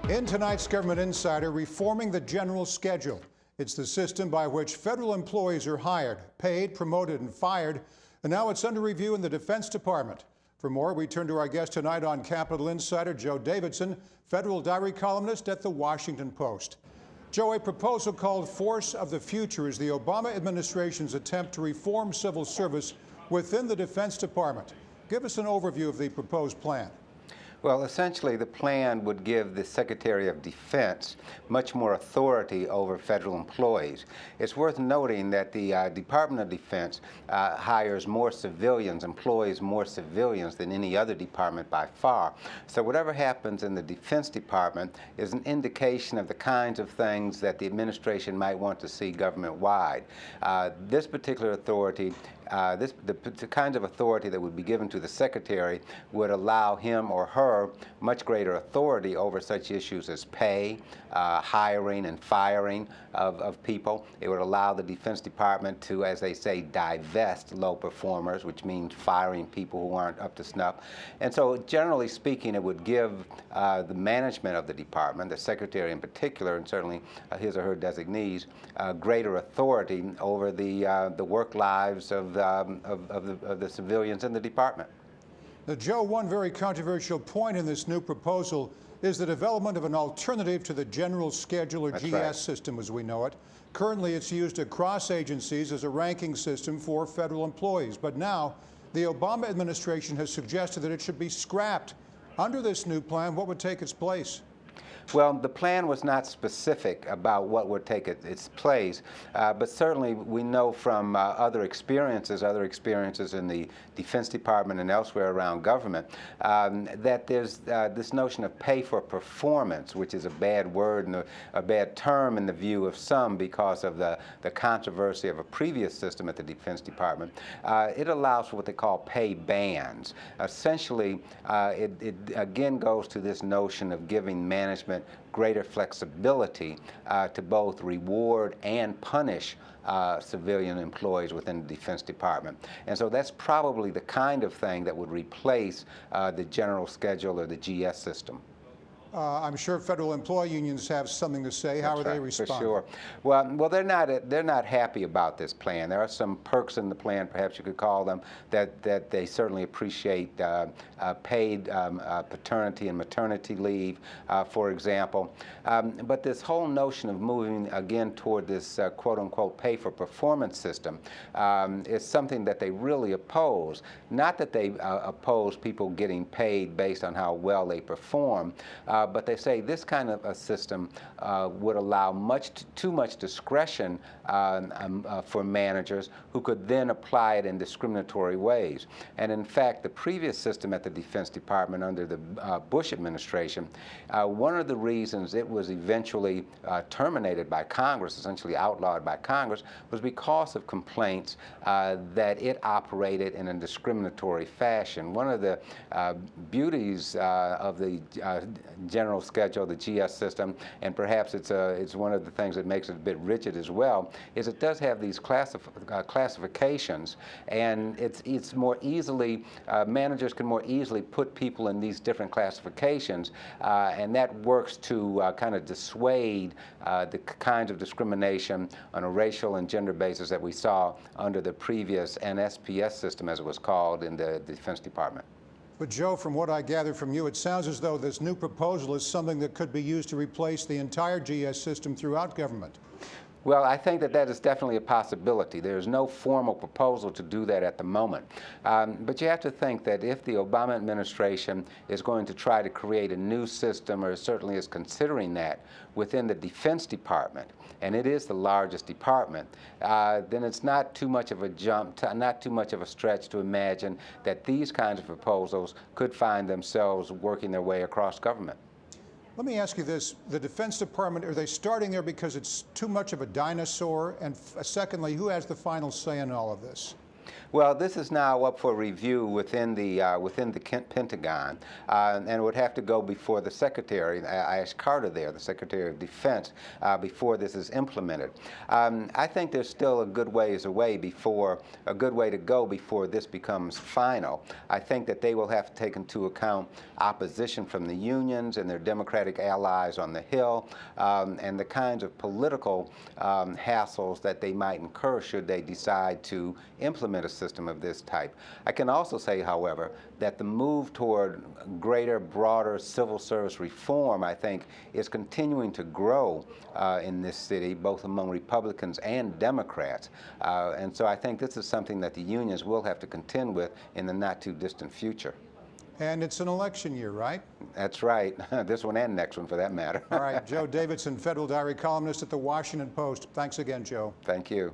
In tonight's Government Insider, reforming the general schedule. It's the system by which federal employees are hired, paid, promoted, and fired, and now it's under review in the Defense Department. For more, we turn to our guest tonight on Capitol Insider, Joe Davidson, Federal Diary columnist at The Washington Post. Joe, a proposal called Force of the Future is the Obama administration's attempt to reform civil service within the Defense Department. Give us an overview of the proposed plan. Well, essentially, the plan would give the Secretary of Defense much more authority over federal employees. It's worth noting that the Department of Defense hires more civilians, employs more civilians than any other department by far. So whatever happens in the Defense Department is an indication of the kinds of things that the administration might want to see government-wide. This particular authority the kinds of authority that would be given to the Secretary would allow him or her much greater authority over such issues as pay, hiring and firing of people. It would allow the Defense Department to, as they say, divest low performers, which means firing people who aren't up to snuff. And so generally speaking, it would give the management of the department, the Secretary in particular, and certainly his or her designees, greater authority over the work lives of the civilians in the department. Now, Joe, one very controversial point in this new proposal is the development of an alternative to the general schedule, or GS system as we know it. Currently, it's used across agencies as a ranking system for federal employees. But now, the Obama administration has suggested that it should be scrapped. Under this new plan, what would take its place? Well, the plan was not specific about what would take its place, but certainly we know from other experiences in the Defense Department and elsewhere around government, that there's this notion of pay for performance, which is a bad word and a bad term in the view of some because of the controversy of a previous system at the Defense Department. It allows for what they call pay bands. Essentially, it again goes to this notion of giving management greater flexibility to both reward and punish civilian employees within the Defense Department. And so that's probably the kind of thing that would replace the general schedule or the GS system. I'm sure federal employee unions have something to say. How are they responding? For sure. Well, they're not happy about this plan. There are some perks in the plan, perhaps you could call them, that they certainly appreciate. Paid paternity and maternity leave, for example. But this whole notion of moving again toward this quote-unquote pay for performance system is something that they really oppose. Not that they oppose people getting paid based on how well they perform, but they say this kind of a system would allow too much discretion for managers who could then apply it in discriminatory ways. And in fact, the previous system at the Defense Department under the Bush administration, one of the reasons it was eventually terminated by Congress, essentially outlawed by Congress, was because of complaints that it operated in a discriminatory fashion. One of the beauties of the general schedule, the GS system, and perhaps it's one of the things that makes it a bit rigid as well, is it does have these classifications, and it's more easily, managers can more easily put people in these different classifications, and that works to kind of dissuade the kinds of discrimination on a racial and gender basis that we saw under the previous NSPS system, as it was called, in the Defense Department. But Joe, from what I gather from you, it sounds as though this new proposal is something that could be used to replace the entire GS system throughout government. Well, I think that is definitely a possibility. There's no formal proposal to do that at the moment. But you have to think that if the Obama administration is going to try to create a new system, or certainly is considering that within the Defense Department, and it is the largest department, then it's not too much of a jump, not too much of a stretch to imagine that these kinds of proposals could find themselves working their way across government. Let me ask you this. The Defense Department, are they starting there because it's too much of a dinosaur? And secondly, who has the final say in all of this? Well, this is now up for review within the Pentagon, and it would have to go before the Secretary, Ash Carter there, the Secretary of Defense, before this is implemented. I think there's still a good ways away before, a good way to go before this becomes final. I think that they will have to take into account opposition from the unions and their Democratic allies on the Hill, and the kinds of political hassles that they might incur should they decide to implement a system of this type. I can also say, however, that the move toward greater, broader civil service reform, I think, is continuing to grow in this city, both among Republicans and Democrats. And so I think this is something that the unions will have to contend with in the not too distant future. And it's an election year, right? That's right. This one and next one, for that matter. All right, Joe Davidson, Federal Diary columnist at the Washington Post. Thanks again, Joe. Thank you.